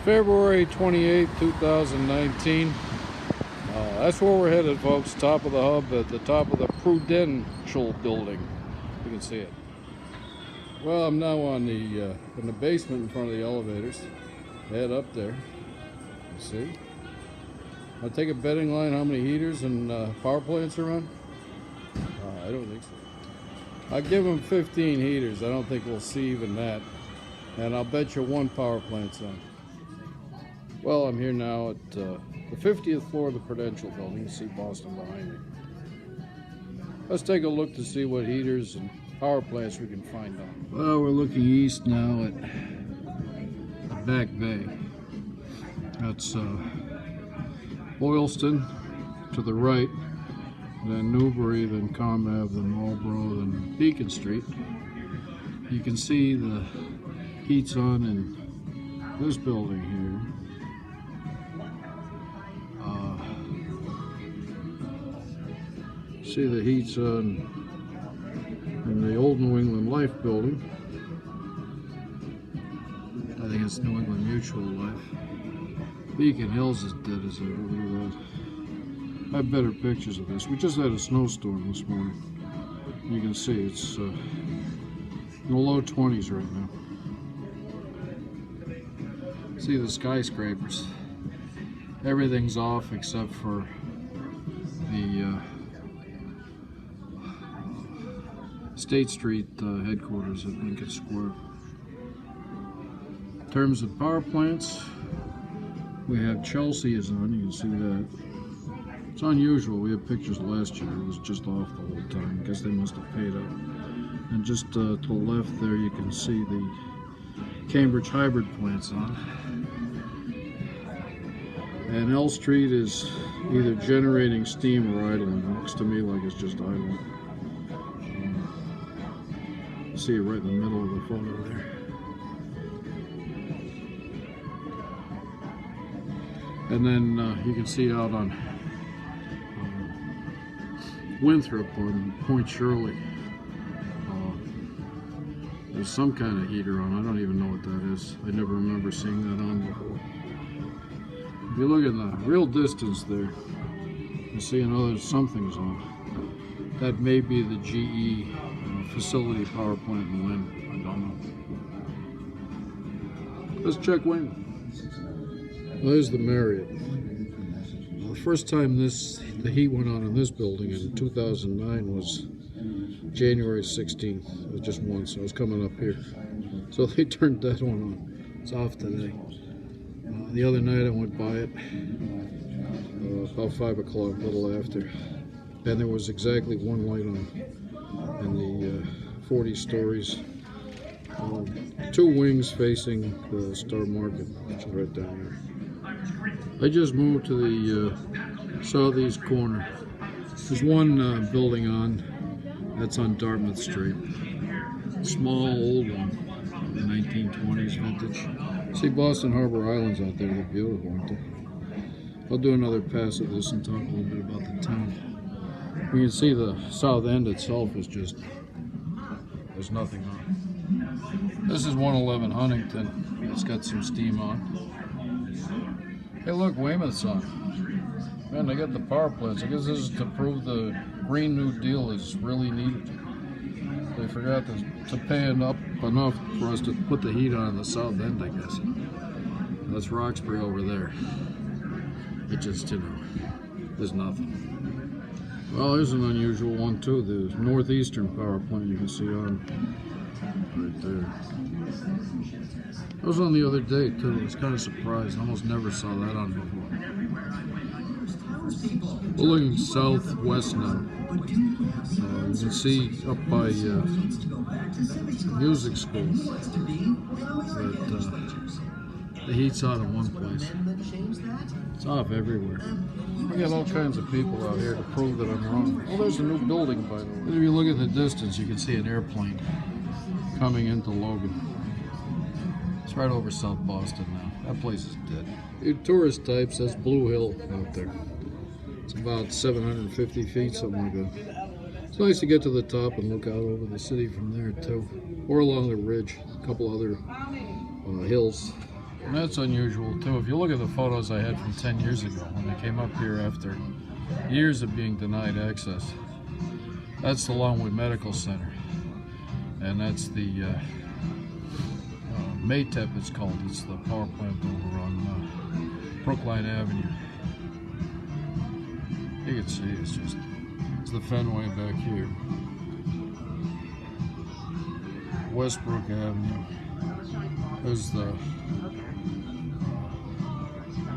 February 28, 2019. That's where we're headed, folks. Top of the hub at the top of the Prudential building. You can see it. Well, I'm now on the in the basement in front of the elevators. Head up there. You see? I'll take a betting line how many heaters and power plants are on. I don't think so. I'll give them 15 heaters. I don't think we'll see even that. And I'll bet you one power plant's on. Well, I'm here now at the 50th floor of the Prudential building. You see Boston behind me. Let's take a look to see what heaters and power plants we can find on. Well, we're looking east now at the Back Bay. That's Boylston to the right, then Newbury, then Comm Ave, then Marlboro, then Beacon Street. You can see the heat's on in this building here. See the heat's on in the old New England Life building. I think it's New England Mutual Life. Beacon Hills is dead as ever. Look at that. I have better pictures of this. We just had a snowstorm this morning. You can see it's in the low 20s right now. See the skyscrapers. Everything's off except for the State Street headquarters at Lincoln Square. In terms of power plants, we have Chelsea is on, you can see that. It's unusual, we had pictures last year, it was just off the whole time. I guess they must have paid up. And just to the left there you can see the Cambridge hybrid plants on. And L Street is either generating steam or idling. It looks to me like it's just idling. See it right in the middle of the photo there. And then you can see out on Winthrop on Point Shirley. There's some kind of heater on. I don't even know what that is. I never remember seeing that on before. If you look at the real distance there, you see another something's on. That may be the GE facility power plant in Lynn. I don't know. Let's check Wayne. Well, there's the Marriott. The first time the heat went on in this building in 2009 was January 16th. It was just once. I was coming up here. So they turned that one on. It's off today. The other night I went by it about 5 o'clock, a little after. And there was exactly one light on in the 40 stories. 2 wings facing the Star Market, which is right down there. I just moved to the southeast corner. There's one building on, that's on Dartmouth Street. Small, old one, the 1920s vintage. See Boston Harbor Islands out there, they're beautiful, aren't they? I'll do another pass of this and talk a little bit about the town. You can see the south end itself is just, there's nothing on. This is 111 Huntington. It's got some steam on. Hey look, Weymouth's on. Man, they got the power plants. I guess this is to prove the Green New Deal is really needed. They forgot to pay enough for us to put the heat on the south end, I guess. That's Roxbury over there. It just, you know, there's nothing. Well, there's an unusual one too, the northeastern power plant you can see on right there. I was on the other day too, I was kind of surprised, I almost never saw that on before. We're looking southwest now. You can see up by music school that the heat's on in one place. It's off everywhere. We got all kinds of people out here to prove that I'm wrong. Oh, there's a new building, by the way. If you look at the distance, you can see an airplane coming into Logan. It's right over South Boston now. That place is dead. Your tourist types, that's Blue Hill out there. It's about 750 feet, something like that. It's nice to get to the top and look out over the city from there, too. Or along the ridge, a couple other hills And that's unusual too. If you look at the photos I had from 10 years ago when I came up here after years of being denied access, that's the Longwood Medical Center. And that's the Maytep, it's called. It's the power plant over on Brookline Avenue. You can see it's the Fenway back here. Westbrook Avenue. There's the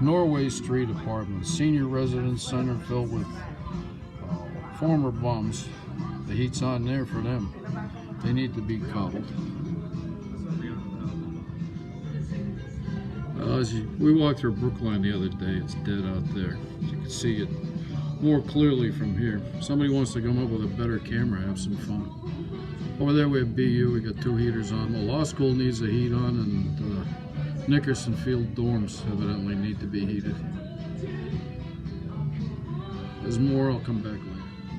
Norway Street Apartments, senior residence center filled with former bums. The heat's on there for them. They need to be coddled. We walked through Brookline the other day. It's dead out there. You can see it more clearly from here. Somebody wants to come up with a better camera, have some fun. Over there we have BU. We got 2 heaters on. The law school needs a heat on, and Nickerson Field dorms evidently need to be heated. There's more. I'll come back later.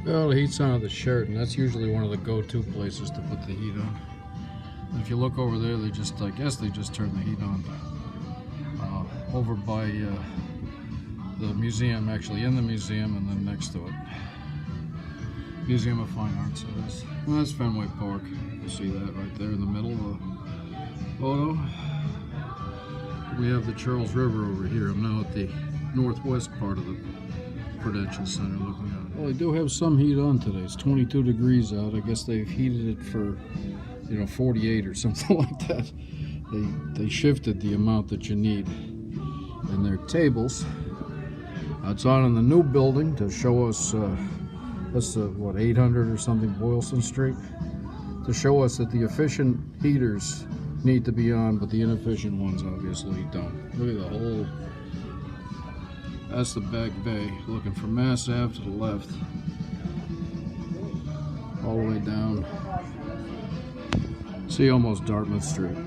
Well, the heat's on at the Sheraton. That's usually one of the go-to places to put the heat on. And if you look over there, I guess they just turned the heat on. Over by the museum, actually in the museum, and then next to it, Museum of Fine Arts. So that's Fenway Park. You see that right there in the middle of the photo. We have the Charles River over here. I'm now at the northwest part of the Prudential Center looking at it. Well, they do have some heat on today. It's 22 degrees out. I guess they've heated it for 48 or something like that. They shifted the amount that you need. And their tables. It's on in the new building to show us, that's what, 800 or something Boylston Street, to show us that the efficient heaters need to be on, but the inefficient ones obviously don't. Look at the whole. That's the back bay. Looking from Mass Ave to the left, all the way down. See almost Dartmouth Street.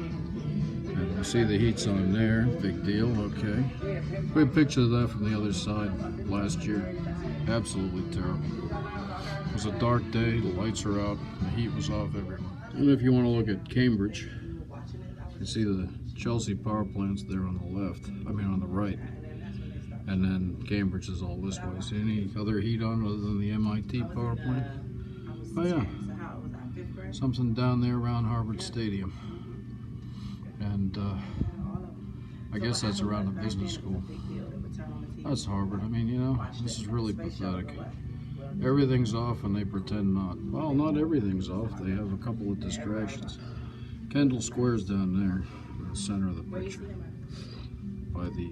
You see the heat's on there, big deal, okay. We had pictures of that from the other side last year. Absolutely terrible. It was a dark day, the lights are out, the heat was off everywhere. And if you want to look at Cambridge, you see the Chelsea power plants there on the left, on the right. And then Cambridge is all this way. See any other heat on other than the MIT power plant? Oh yeah, something down there around Harvard Stadium. And I guess that's around the business school. That's Harvard. This is really pathetic. Everything's off and they pretend not. Well, not everything's off. They have a couple of distractions. Kendall Square's down there in the center of the picture by the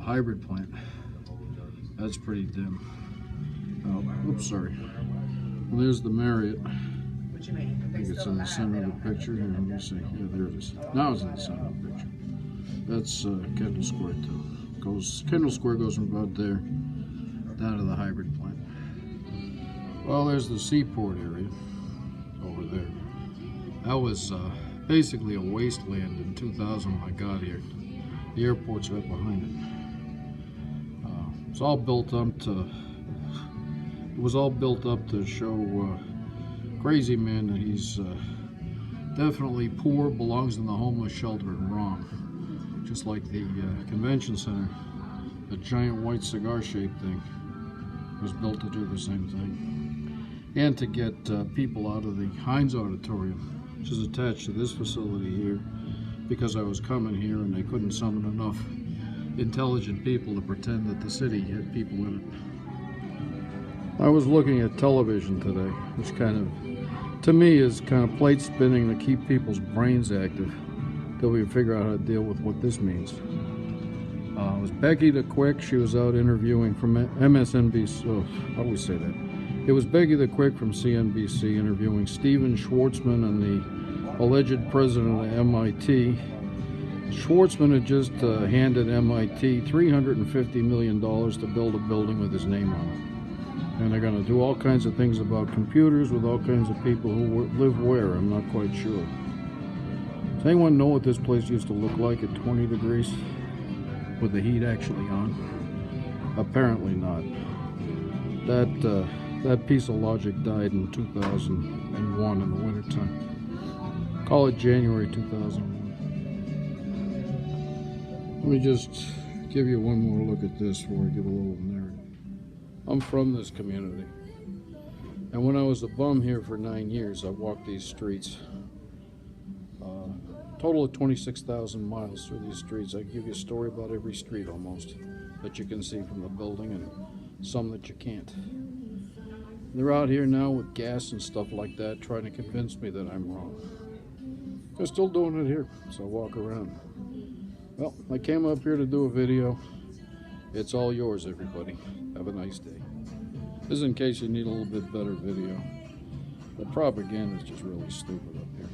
hybrid plant. That's pretty dim. Oh, oops, sorry. Well, there's the Marriott. I think it's in the center of the picture. Here, let me see. Yeah, there it is. Now it's in the center of the picture. That's Kendall Square too. Kendall Square goes from about there down to the hybrid plant. Well, there's the seaport area over there. That was basically a wasteland in 2000 when I got here. The airport's right behind it. It's all built up to. It was all built up to show. Crazy man that he's definitely poor, belongs in the homeless shelter, and wrong. Just like the convention center, the giant white cigar-shaped thing was built to do the same thing. And to get people out of the Heinz Auditorium, which is attached to this facility here, because I was coming here and they couldn't summon enough intelligent people to pretend that the city had people in it. I was looking at television today, which to me is kind of plate spinning to keep people's brains active till we figure out how to deal with what this means. It was Becky the Quick. She was out interviewing from MSNBC. Oh, how do we say that? It was Becky the Quick from CNBC interviewing Steven Schwartzman and the alleged president of MIT. Schwartzman had just handed MIT $350 million to build a building with his name on it. And they're going to do all kinds of things about computers with all kinds of people who live where, I'm not quite sure. Does anyone know what this place used to look like at 20 degrees? With the heat actually on? Apparently not. That piece of logic died in 2001 in the wintertime. Call it January 2001. Let me just give you one more look at this before I give a little narrative. I'm from this community, and when I was a bum here for 9 years, I walked these streets. Total of 26,000 miles through these streets. I give you a story about every street almost that you can see from the building, and some that you can't. They're out here now with gas and stuff like that, trying to convince me that I'm wrong. They're still doing it here, so I walk around. Well, I came up here to do a video. It's all yours, everybody. Have a nice day. This is in case you need a little bit better video. The propaganda is just really stupid up here.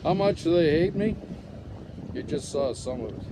How much do they hate me? You just saw some of it.